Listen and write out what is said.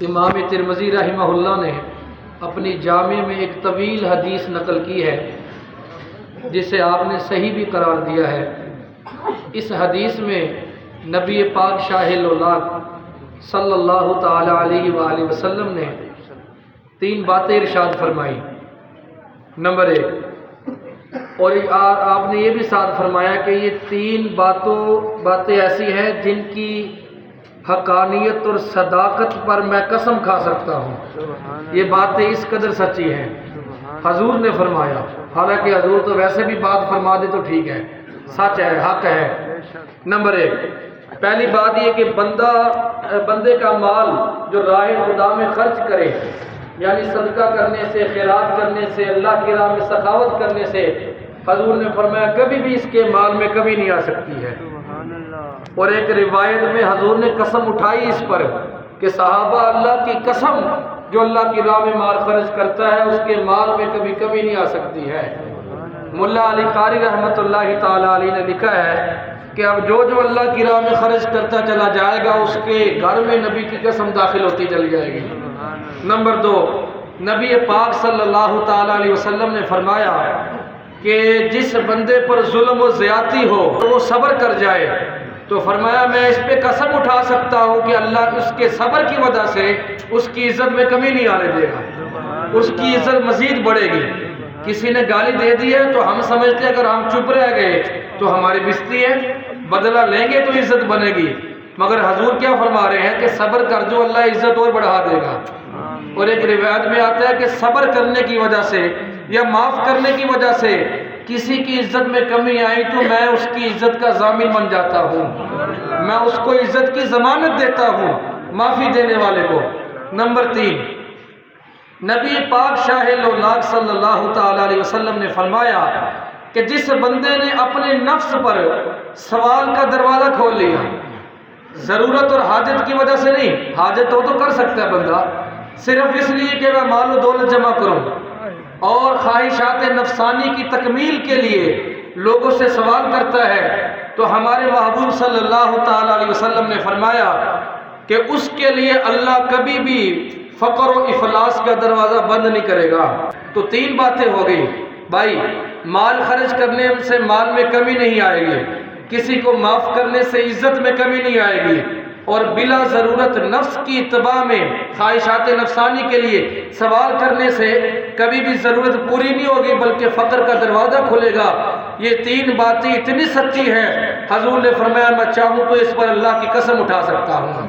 امام ترمذی رحمہ اللہ نے اپنی جامع میں ایک طویل حدیث نقل کی ہے جسے آپ نے صحیح بھی قرار دیا ہے۔ اس حدیث میں نبی پاک شاہ الاولاد صلی اللہ تعالی علیہ وآلہ وسلم نے 3 باتیں ارشاد فرمائی۔ نمبر 1، اور آپ نے یہ بھی ساتھ فرمایا کہ یہ 3 باتیں ایسی ہیں جن کی حقانیت اور صداقت پر میں قسم کھا سکتا ہوں، یہ باتیں اس قدر سچی ہیں۔ حضور نے فرمایا، حالانکہ حضور تو ویسے بھی بات فرما دے تو ٹھیک ہے، سچ ہے، حق ہے۔ نمبر 1، پہلی بات یہ کہ بندے کا مال جو راہ خدا میں خرچ کرے، یعنی صدقہ کرنے سے، خیرات کرنے سے، اللہ کی راہ میں سخاوت کرنے سے، حضور نے فرمایا کبھی بھی اس کے مال میں کمی نہیں آ سکتی ہے۔ اور ایک روایت میں حضور نے قسم اٹھائی اس پر کہ صحابہ اللہ کی قسم، جو اللہ کی راہ میں مال خرچ کرتا ہے اس کے مال میں کبھی کمی نہیں آ سکتی ہے۔ ملا علی قاری رحمۃ اللہ تعالی علیہ نے لکھا ہے کہ اب جو اللہ کی راہ میں خرچ کرتا چلا جائے گا اس کے گھر میں نبی کی قسم داخل ہوتی چلی جائے گی۔ نمبر 2، نبی پاک صلی اللہ تعالی علیہ وسلم نے فرمایا کہ جس بندے پر ظلم و زیادتی ہو وہ صبر کر جائے، تو فرمایا میں اس پہ قسم اٹھا سکتا ہوں کہ اللہ اس کے صبر کی وجہ سے اس کی عزت میں کمی نہیں آنے دے گا، اس کی عزت مزید بڑھے گی۔ کسی نے گالی دے دی ہے تو ہم سمجھتے ہیں اگر ہم چپ رہ گئے تو ہماری بےزتی ہے، بدلہ لیں گے تو عزت بنے گی، مگر حضور کیا فرما رہے ہیں کہ صبر کر جو اللہ عزت اور بڑھا دے گا۔ اور ایک روایت میں آتا ہے کہ صبر کرنے کی وجہ سے یا معاف کرنے کی وجہ سے کسی کی عزت میں کمی آئی تو میں اس کی عزت کا ضامن بن جاتا ہوں، میں اس کو عزت کی ضمانت دیتا ہوں، معافی دینے والے کو۔ نمبر 3، نبی پاک شاہ الاولاد صلی اللہ تعالی علیہ وسلم نے فرمایا کہ جس بندے نے اپنے نفس پر سوال کا دروازہ کھول لیا، ضرورت اور حاجت کی وجہ سے نہیں، حاجت ہو تو کر سکتا ہے بندہ، صرف اس لیے کہ میں مال و دولت جمع کروں اور خواہشات نفسانی کی تکمیل کے لیے لوگوں سے سوال کرتا ہے، تو ہمارے محبوب صلی اللہ تعالی علیہ وسلم نے فرمایا کہ اس کے لیے اللہ کبھی بھی فقر و افلاس کا دروازہ بند نہیں کرے گا۔ تو 3 باتیں ہو گئی بھائی، مال خرچ کرنے سے مال میں کمی نہیں آئے گی، کسی کو معاف کرنے سے عزت میں کمی نہیں آئے گی، اور بلا ضرورت نفس کی اتباع میں خواہشات نفسانی کے لیے سوال کرنے سے کبھی بھی ضرورت پوری نہیں ہوگی بلکہ فقر کا دروازہ کھلے گا۔ یہ 3 باتیں اتنی سچی ہیں، حضور نے فرمایا میں چاہوں تو اس پر اللہ کی قسم اٹھا سکتا ہوں۔